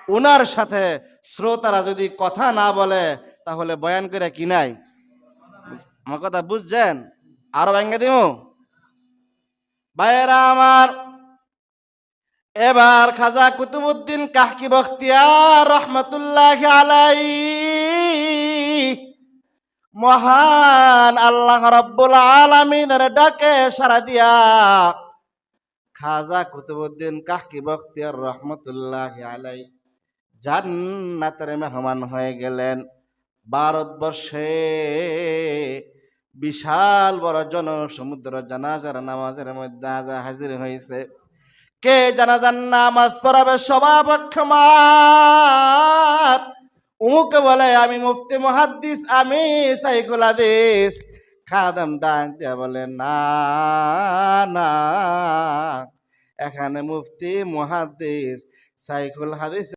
উনার সাথে শ্রোতারা যদি কথা না বলে তাহলে বয়ান করে কি নাই? আমার কথা বুঝছেন? আরো ভেঙে দিমু ভাইয়েরা আমার। এবার খাজা কুতুবউদ্দিন কাহকি বখতিয়ার রহমতুল্লাহ আলাইহি মহান আল্লাহ রাব্বুল আলামিনের ডাকে সাড়া দিয়া খাজা কুতুবউদ্দিন কাহকি বখতিয়ার রহমতুল্লাহ আলাইহি জান্নাতের মেহমান হয়ে গেলেন। ভারতবর্ষে বিশাল বড় জনসমুদ্র জানাজার নামাজের মধ্যে হাজির হয়েছে। কে জানাজার নামাজ পড়াবে? সভাপক্ষমাত উমুকে বলে আমি মুফতি মুহাদ্দিস, আমি সাইকুল হাদিস। খাদেম ডাক দিয়া বলে না না, এখানে মুফতি মুহাদ্দিস সাইকুল হাদিস